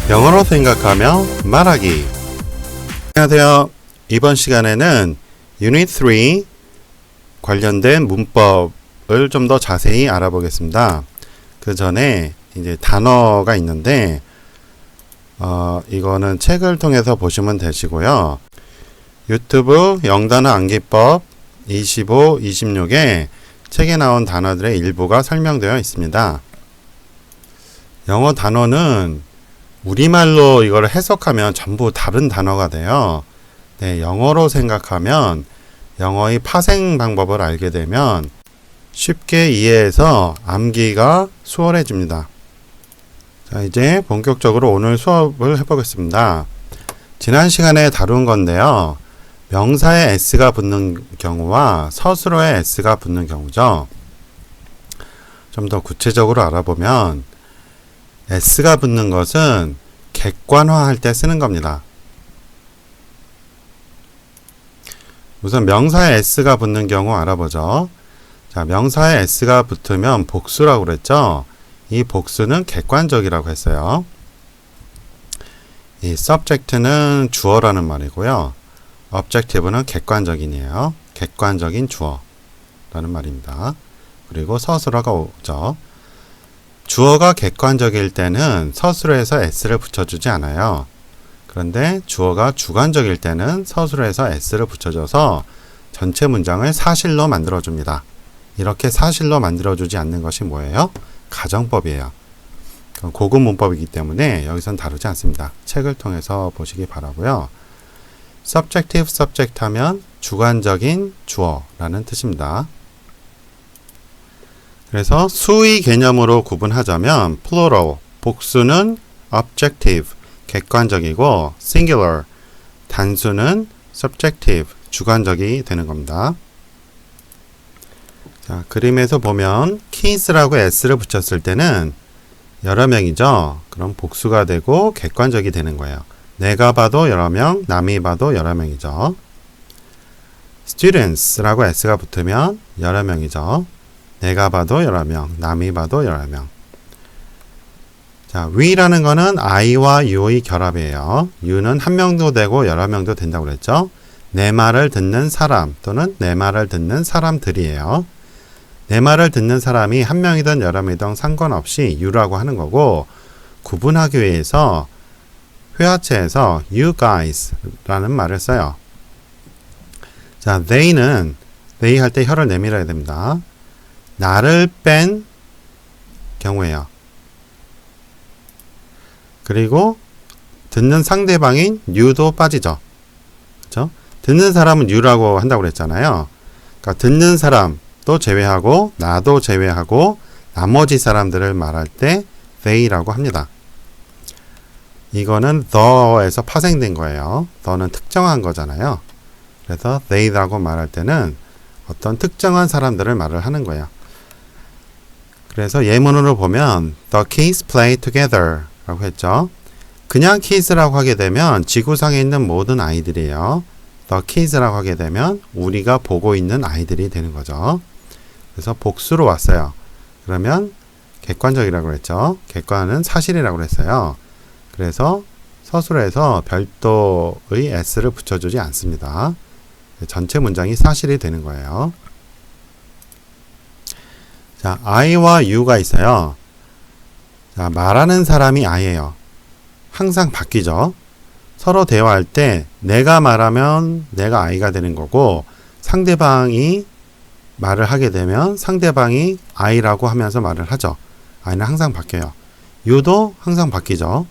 영어로 생각하며 말하기. 안녕하세요. 이번 시간에는 유닛 3 관련된 문법을 좀 더 자세히 알아보겠습니다. 그 전에 이제 단어가 있는데 이거는 책을 통해서 보시면 되시고요. 유튜브 영단어 암기법 25, 26에 책에 나온 단어들의 일부가 설명되어 있습니다. 영어 단어는 우리말로 이걸 해석하면 전부 다른 단어가 돼요. 네, 영어로 생각하면 영어의 파생 방법을 알게 되면 쉽게 이해해서 암기가 수월해집니다. 자, 이제 본격적으로 오늘 수업을 해보겠습니다. 지난 시간에 다룬 건데요. 명사에 s가 붙는 경우와 서술어에 s가 붙는 경우죠. 좀 더 구체적으로 알아보면 s가 붙는 것은 객관화할 때 쓰는 겁니다. 우선 명사에 s가 붙는 경우 알아보죠. 자, 명사에 s가 붙으면 복수라고 그랬죠. 이 복수는 객관적이라고 했어요. 이 subject는 주어라는 말이고요. objective는 객관적인이에요. 객관적인 주어라는 말입니다. 그리고 서술어가 오죠. 주어가 객관적일 때는 서술어에서 s를 붙여주지 않아요. 그런데 주어가 주관적일 때는 서술어에서 s를 붙여줘서 전체 문장을 사실로 만들어줍니다. 이렇게 사실로 만들어주지 않는 것이 뭐예요? 가정법이에요. 고급 문법이기 때문에 여기선 다루지 않습니다. 책을 통해서 보시기 바라고요. subjective subject 하면 주관적인 주어라는 뜻입니다. 그래서 수의 개념으로 구분하자면 plural, 복수는 objective, 객관적이고 singular, 단수는 subjective, 주관적이 되는 겁니다. 자, 그림에서 보면 kids라고 s를 붙였을 때는 여러 명이죠. 그럼 복수가 되고 객관적이 되는 거예요. 내가 봐도 여러 명, 남이 봐도 여러 명이죠. students라고 s가 붙으면 여러 명이죠. 내가 봐도 여러 명, 남이 봐도 여러 명. 자, we라는 거는 I와 you의 결합이에요. you는 한 명도 되고 여러 명도 된다고 그랬죠. 내 말을 듣는 사람 또는 내 말을 듣는 사람들이에요. 내 말을 듣는 사람이 한 명이든 여러 명이든 상관없이 you라고 하는 거고, 구분하기 위해서 회화체에서 you guys라는 말을 써요. 자, they 할 때 혀를 내밀어야 됩니다. 나를 뺀 경우에요. 그리고 듣는 상대방인 you도 빠지죠. 그렇죠? 듣는 사람은 you라고 한다고 그랬잖아요. 그러니까 듣는 사람도 제외하고 나도 제외하고 나머지 사람들을 말할 때 they라고 합니다. 이거는 the에서 파생된 거예요. the는 특정한 거잖아요. 그래서 they라고 말할 때는 어떤 특정한 사람들을 말을 하는 거예요. 그래서 예문으로 보면 the kids play together 라고 했죠. 그냥 kids라고 하게 되면 지구상에 있는 모든 아이들이에요. the kids라고 하게 되면 우리가 보고 있는 아이들이 되는 거죠. 그래서 복수로 왔어요. 그러면 객관적이라고 했죠. 객관은 사실이라고 했어요. 그래서 서술에서 별도의 s를 붙여주지 않습니다. 전체 문장이 사실이 되는 거예요. 자, I와 you가 있어요. 자, 말하는 사람이 I예요. 항상 바뀌죠. 서로 대화할 때 내가 말하면 내가 I가 되는 거고, 상대방이 말을 하게 되면 상대방이 I라고 하면서 말을 하죠. I는 항상 바뀌어요. you도 항상 바뀌죠.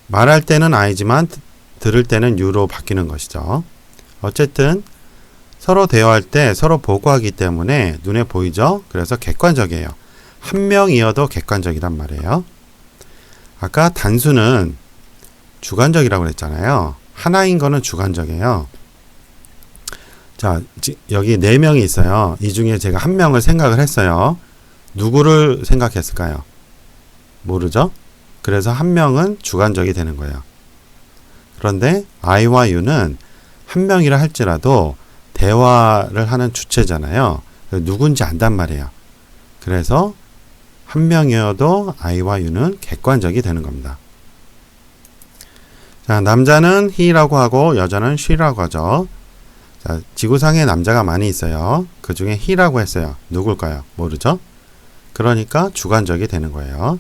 말할 때는 I지만 들을 때는 you로 바뀌는 것이죠. 어쨌든 서로 대화할 때 서로 보고하기 때문에 눈에 보이죠? 그래서 객관적이에요. 한 명이어도 객관적이란 말이에요. 아까 단수는 주관적이라고 그랬잖아요. 하나인 거는 주관적이에요. 자, 여기 4명이 있어요. 이 중에 제가 한 명을 생각을 했어요. 누구를 생각했을까요? 모르죠? 그래서 한 명은 주관적이 되는 거예요. 그런데 I와 you는 한 명이라 할지라도 대화를 하는 주체잖아요. 누군지 안단 말이에요. 그래서 한 명이어도 I와 U는 객관적이 되는 겁니다. 자, 남자는 he라고 하고 여자는 she라고 하죠. 자, 지구상에 남자가 많이 있어요. 그 중에 he라고 했어요. 누굴까요? 모르죠? 그러니까 주관적이 되는 거예요.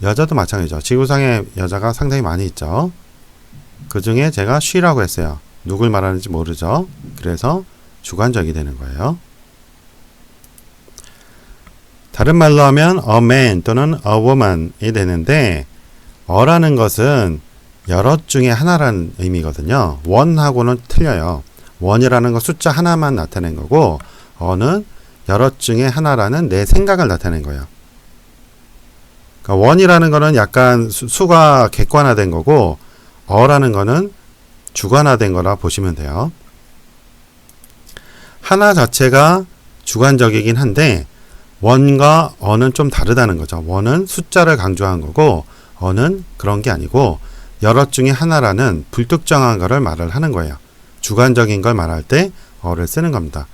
여자도 마찬가지죠. 지구상에 여자가 상당히 많이 있죠. 그 중에 제가 she라고 했어요. 누굴 말하는지 모르죠. 그래서 주관적이 되는 거예요. 다른 말로 하면 a man 또는 a woman이 되는데 어라는 것은 여럿 중에 하나라는 의미거든요. one하고는 틀려요. one이라는 건 숫자 하나만 나타낸 거고 어는 여럿 중에 하나라는 내 생각을 나타낸 거예요. 그러니까 one이라는 거는 약간 수가 객관화된 거고 어라는 거는 주관화된 거라 보시면 돼요. 하나 자체가 주관적이긴 한데 one과 어는 좀 다르다는 거죠. one은 숫자를 강조한 거고 어는 그런 게 아니고 여럿 중에 하나라는 불특정한 거를 말을 하는 거예요. 주관적인 걸 말할 때 어를 쓰는 겁니다.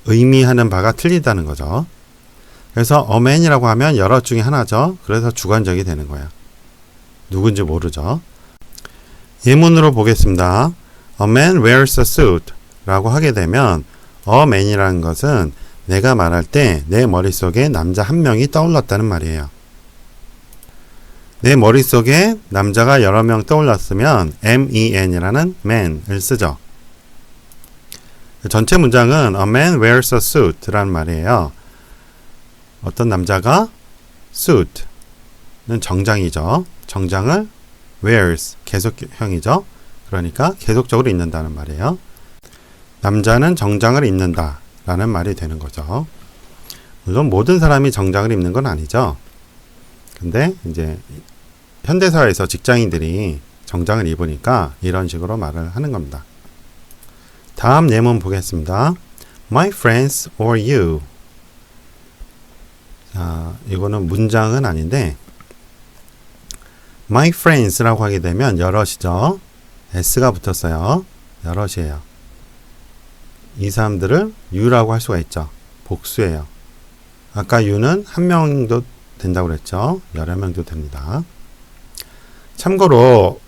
의미하는 바가 틀리다는 거죠. 그래서 a man이라고 하면 여럿 중에 하나죠. 그래서 주관적이 되는 거예요. 누군지 모르죠. 예문으로 보겠습니다. A man wears a suit 라고 하게 되면 a man이라는 것은 내가 말할 때 내 머릿속에 남자 한 명이 떠올랐다는 말이에요. 내 머릿속에 남자가 여러 명 떠올랐으면 man이라는 man을 쓰죠. 전체 문장은 a man wears a suit 라는 말이에요. 어떤 남자가 suit는 정장이죠. 정장을 wears 계속형이죠. 그러니까 계속적으로 입는다는 말이에요. 남자는 정장을 입는다 라는 말이 되는 거죠. 물론 모든 사람이 정장을 입는 건 아니죠. 근데 이제 현대사회에서 직장인들이 정장을 입으니까 이런 식으로 말을 하는 겁니다. 다음 예문 보겠습니다. My friends or you. 자, 이거는 문장은 아닌데 My friends라고 하게 되면 여럿이죠. s가 붙었어요. 여럿이에요. 이 사람들을 you라고 할 수가 있죠. 복수예요. 아까 you는 한 명도 된다고 그랬죠. 여러 명도 됩니다. 참고로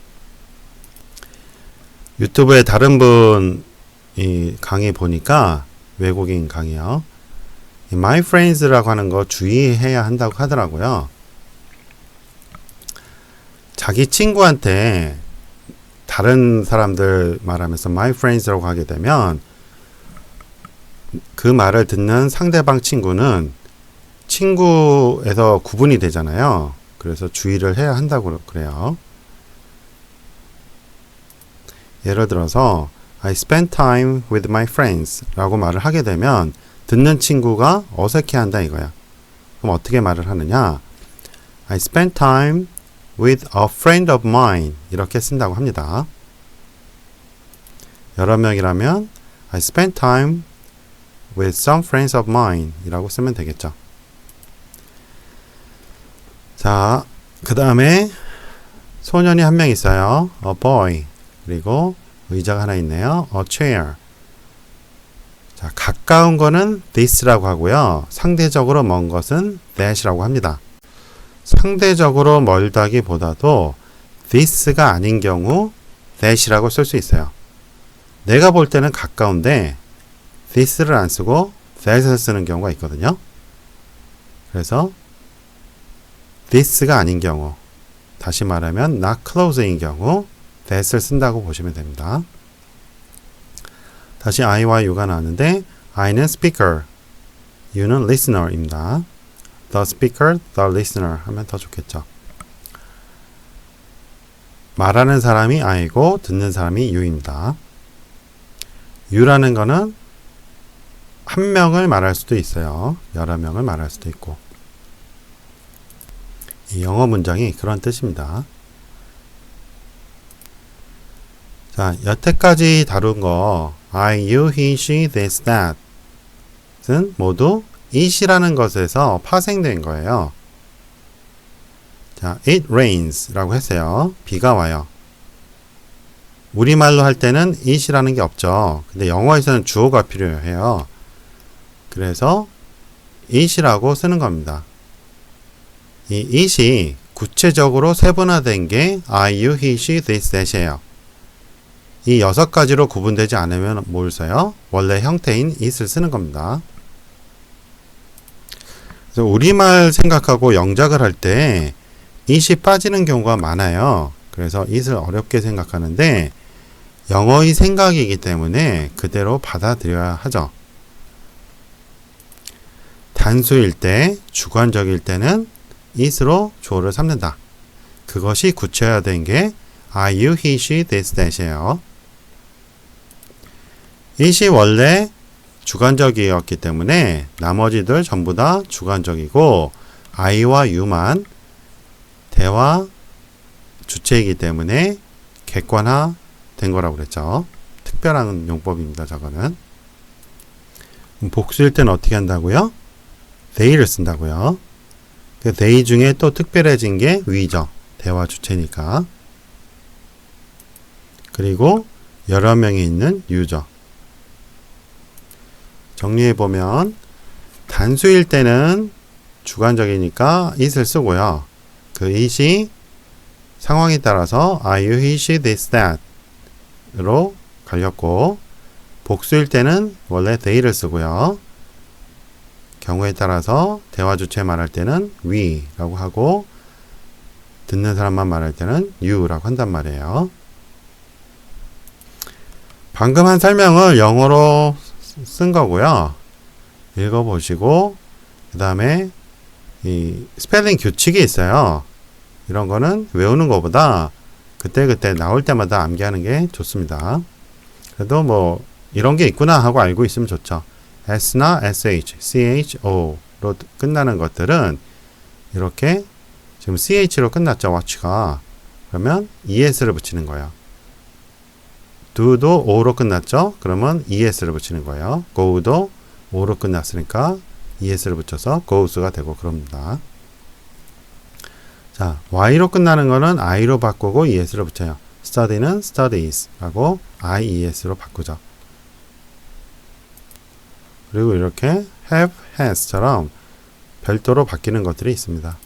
유튜브에 다른 분이 강의 보니까 외국인 강의요. My friends라고 하는 거 주의해야 한다고 하더라고요. 자기 친구한테 다른 사람들 말하면서 my friends라고 하게 되면 그 말을 듣는 상대방 친구는 친구에서 구분이 되잖아요. 그래서 주의를 해야 한다고 그래요. 예를 들어서 I spent time with my friends 라고 말을 하게 되면 듣는 친구가 어색해한다 이거야. 그럼 어떻게 말을 하느냐? I spent time with a friend of mine 이렇게 쓴다고 합니다. 여러 명이라면 I spent time with some friends of mine 이라고 쓰면 되겠죠. 자, 그 다음에 소년이 한 명 있어요. A boy. 그리고 의자가 하나 있네요. A chair. 자, 가까운 거는 this라고 하고요. 상대적으로 먼 것은 that이라고 합니다. 상대적으로 멀다기보다도 this가 아닌 경우 that이라고 쓸 수 있어요. 내가 볼 때는 가까운데 this를 안 쓰고 that을 쓰는 경우가 있거든요. 그래서 this가 아닌 경우, 다시 말하면 not close인 경우 that을 쓴다고 보시면 됩니다. 다시 I와 U가 나왔는데 I는 speaker, U는 listener입니다. The speaker, the listener 하면 더 좋겠죠. 말하는 사람이 I고 듣는 사람이 U입니다. U라는 거는 한 명을 말할 수도 있어요. 여러 명을 말할 수도 있고. 이 영어 문장이 그런 뜻입니다. 자, 여태까지 다룬 거 I, you, he, she, this, that은 모두 it이라는 것에서 파생된 거예요. 자, it rains 라고 했어요. 비가 와요. 우리말로 할 때는 it이라는 게 없죠. 근데 영어에서는 주어가 필요해요. 그래서 it이라고 쓰는 겁니다. 이 it이 구체적으로 세분화된 게 I, you, he, she, this, that이에요. 이 6가지로 구분되지 않으면 뭘 써요? 원래 형태인 it을 쓰는 겁니다. 그래서 우리말 생각하고 영작을 할 때 it이 빠지는 경우가 많아요. 그래서 it을 어렵게 생각하는데 영어의 생각이기 때문에 그대로 받아들여야 하죠. 단수일 때, 주관적일 때는 it으로 주어를 삼는다. 그것이 구체화된 게 I, you, he, she, this, that이에요. it이 원래 주관적이었기 때문에 나머지들 전부 다 주관적이고 I와 you만 대화 주체이기 때문에 객관화 된 거라고 그랬죠. 특별한 용법입니다. 저거는. 복수일 때는 어떻게 한다고요? they를 쓴다고요. 그 they 중에 또 특별해진 게 we죠. 대화 주체니까. 그리고 여러 명이 있는 you죠. 정리해보면 단수일 때는 주관적이니까 it을 쓰고요. 그 it이 상황에 따라서 I, you, he, she, this, that 으로 갈렸고 복수일 때는 원래 they를 쓰고요. 경우에 따라서 대화 주체 말할 때는 we라고 하고 듣는 사람만 말할 때는 you라고 한단 말이에요. 방금 한 설명을 영어로 쓴 거고요. 읽어보시고 그 다음에 이 스펠링 규칙이 있어요. 이런 거는 외우는 것보다 그때그때 나올 때마다 암기하는 게 좋습니다. 그래도 뭐 이런 게 있구나 하고 알고 있으면 좋죠. S나 SH, CHO로 끝나는 것들은 이렇게 지금 CH로 끝났죠. watch가. 그러면 ES를 붙이는 거예요. do도 O로 끝났죠. 그러면 ES를 붙이는 거예요. go도 O로 끝났으니까 ES를 붙여서 goes가 되고 그럽니다. 자, Y로 끝나는 거는 I로 바꾸고 ES를 붙여요. study는 studies 라고 IES로 바꾸죠. 그리고 이렇게 have, has처럼 별도로 바뀌는 것들이 있습니다.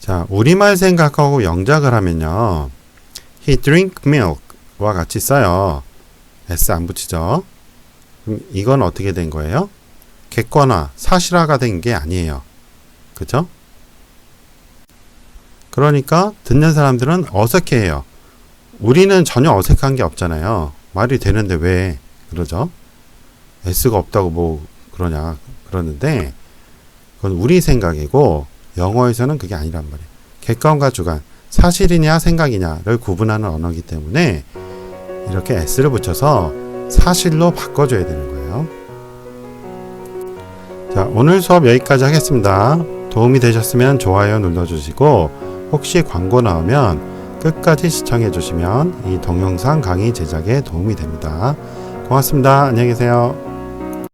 자, 우리말 생각하고 영작을 하면요. He drink milk와 같이 써요. S 안 붙이죠. 그럼 이건 어떻게 된 거예요? 객관화, 사실화가 된 게 아니에요. 그쵸? 그러니까 듣는 사람들은 어색해해요. 우리는 전혀 어색한 게 없잖아요. 말이 되는데 왜 그러죠? S가 없다고 뭐 그러냐 그러는데 그건 우리 생각이고 영어에서는 그게 아니란 말이에요. 객관과 주관, 사실이냐 생각이냐를 구분하는 언어이기 때문에 이렇게 S를 붙여서 사실로 바꿔줘야 되는 거예요. 자, 오늘 수업 여기까지 하겠습니다. 도움이 되셨으면 좋아요 눌러주시고 혹시 광고 나오면 끝까지 시청해 주시면 이 동영상 강의 제작에 도움이 됩니다. 고맙습니다. 안녕히 계세요.